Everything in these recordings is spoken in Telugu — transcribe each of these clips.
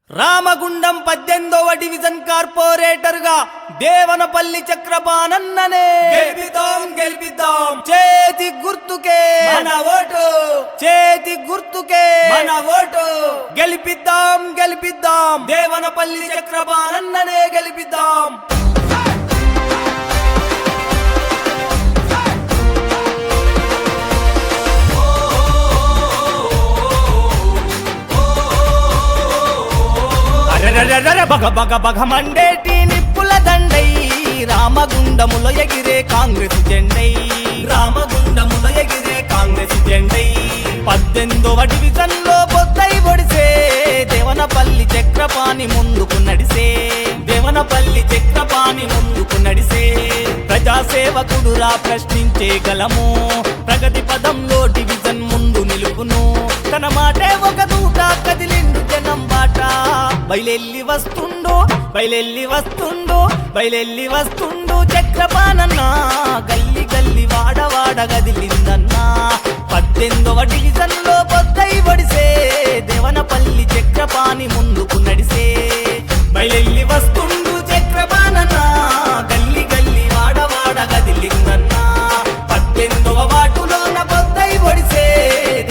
రామగుండం 18వ డివిజన్ కార్పొరేటర్ గా దేవనపల్లి చక్రపాణన్ననే గెలిపిద్దాం చేతి గుర్తుకే మన ఓటు, చేతి గుర్తుకే మన ఓటు. గెలిపిద్దాం దేవనపల్లి చక్రపాణన్ననే గెలిపిద్దాం. బగ బగ బగ మండేటి నిప్పుల దండై రామగుండములో ఎగిరే కాంగ్రెస్ జెండై, రామగుండములో ఎగిరే కాంగ్రెస్ జెండై. 18వ డివిజన్ లో బొద్దై ఒడిసే దేవనపల్లి చక్రపాణి ముందుకు నడిసే, దేవనపల్లి చక్రపాణి ముందుకు నడిసే. ప్రజాసేవకుడురా ప్రశ్నించే గలము, ప్రగతి పదంలో డివిజన్ ముందు నిలుపును. తన మాటే ఒక దూట కదిలిండు జనం బాట. బయలెల్లి వస్తుండు బయలెల్లి వస్తుండు చక్రపాణన్న, గల్లి గల్లి వాడవాడ గదిలిందన్నా. 18వ డివిజన్ లో బొద్దై ఒడిసే దేవనపల్లి చక్రపాణి ముందుకు నడిసే. బయలెల్లి వస్తుండు చక్రపాణన్న, గల్లి గల్లి వాడవాడ గదిలిందన్నా. 18వ వాటులోన బొద్దై ఒడిసే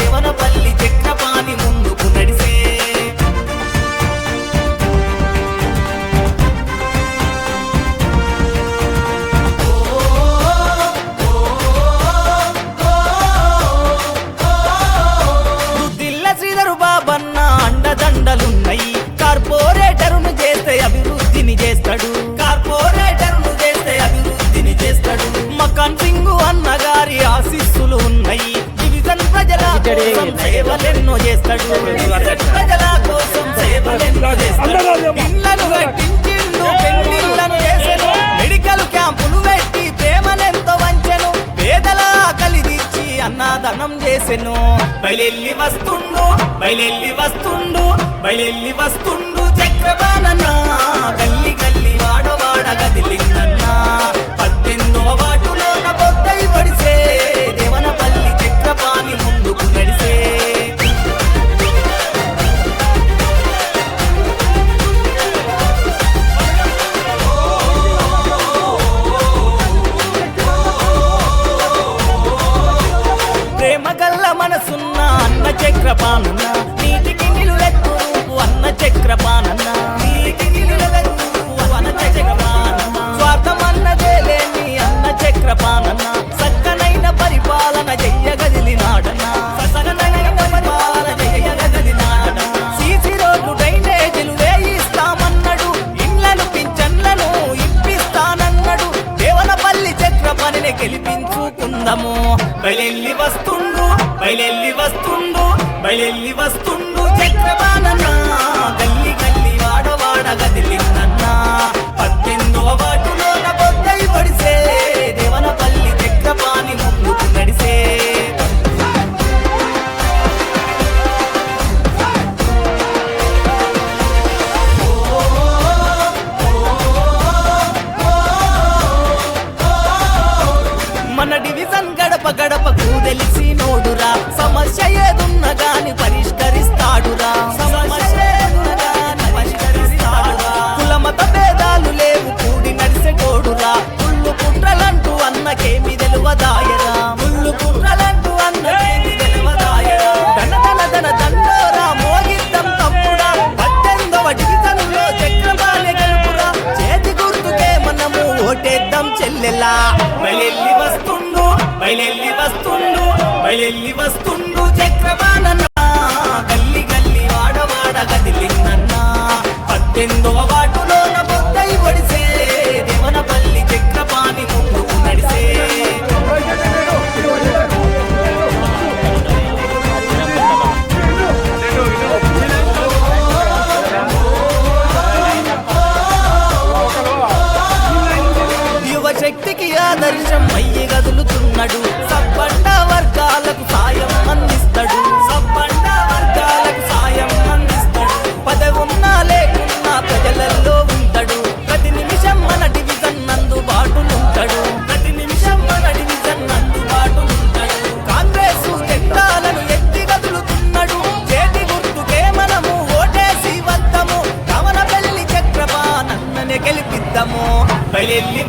దేవనపల్లి చక్రపాణి ముందుకు నడిసే. అండదండలున్నాయి, కార్పొరేటరును చేస్తే అభివృద్ధిని చేస్తాడు, కార్పొరేటరును చేస్తే అభివృద్ధిని చేస్తాడు. మకాన్ సింగ్ అన్నగారి ఆశీస్సులు ఉన్నాయి, డివిజన్ ప్రజల కోసం సేవలెన్నో చేస్తాడు, ప్రజల కోసం సేవలెన్నో చేస్తాడు. ఇళ్లను కట్టించిండు, పెళ్లిళ్లను చేసెను, మెడికల్ క్యాంపులు పెట్టి ప్రేమనెంతో వంచెను, పేదల ఆకలి తీర్చి అన్నదానం చేసెను. బయలెల్లి వస్తుండు చక్రపాణన్న, గల్లి గల్లి వాడవాడ గదిలిందన్నా. 18వ వాటులోన బొద్దై ఒడిసే దేవనపల్లి చక్రపాణి ముందుకు నడిసే. ప్రేమగల్ల మనసున్న అన్న చక్రపాణన్న, నీటికి నిలువెత్తు అన్న చక్రపాణన్న, నీటికి నిలువెత్తు అన్న చక్రపాణన్న. స్వార్థమన్నదే లేని అన్న చక్రపాణన్న, సక్కనైన పరిపాలన చెయ్యగదిలినాడన్న, సక్కనైన పరిపాలన చెయ్యగదిలినాడన్న. సీసీ రోడ్లు డ్రైనేజీలు వేయిస్తామన్నాడు, ఇండ్లను పింఛన్లను ఇప్పిస్తానన్నాడు. దేవనపల్లి చక్రపాణిని గెలిపించుకుందాము. బయలెల్లి వస్తుండు చక్రపాణన్న, గల్లి గల్లి వాడవాడ గదిలిందన్నా. 18వ వాటులోన బొద్దై ఒడిసే దేవనపల్లి చక్రపాణి ముందుకు నడిసే. మన డివిజన్ గడప గడపకు తెలిసి నోడురా, సమస్య ఏదున్నా గాని పరిష్కరిస్తాడురా, కులమత భేదాలు లేవు కూడి నడిసే తోడురా. ముళ్ళు కుట్రలంటూ అన్నకేమి తెలువదాయరా, ముళ్ళు కుట్రలంటూ అన్నకేమి తెలువదాయరా. దండోరా మోగిద్దాం తప్పుడా, 18వ డివిజన్ లో చక్రపాణి గెలుపురా. చేతి గుర్తుకే మనము ఓటేద్దాం చెల్లెలా. బయలెల్లి వస్తుండు చక్రపాణన్న, గల్లి గల్లి వాడవాడ గదిలిందన్నా. 18వ వాటులోన బొద్దై ఒడిసే దేవనపల్లి చక్రపాణి ముందుకు నడిసే. యువశక్తికి ఆదర్శం అయ్యి గదులుతున్నాడు, సబ్బండ వర్గాలకు సాయం అందిస్తాడు, సబ్బండ వర్గాలకు సాయం అందిస్తాడు. పదవున్నా లేకున్నా ప్రజలలో బయలెల్లి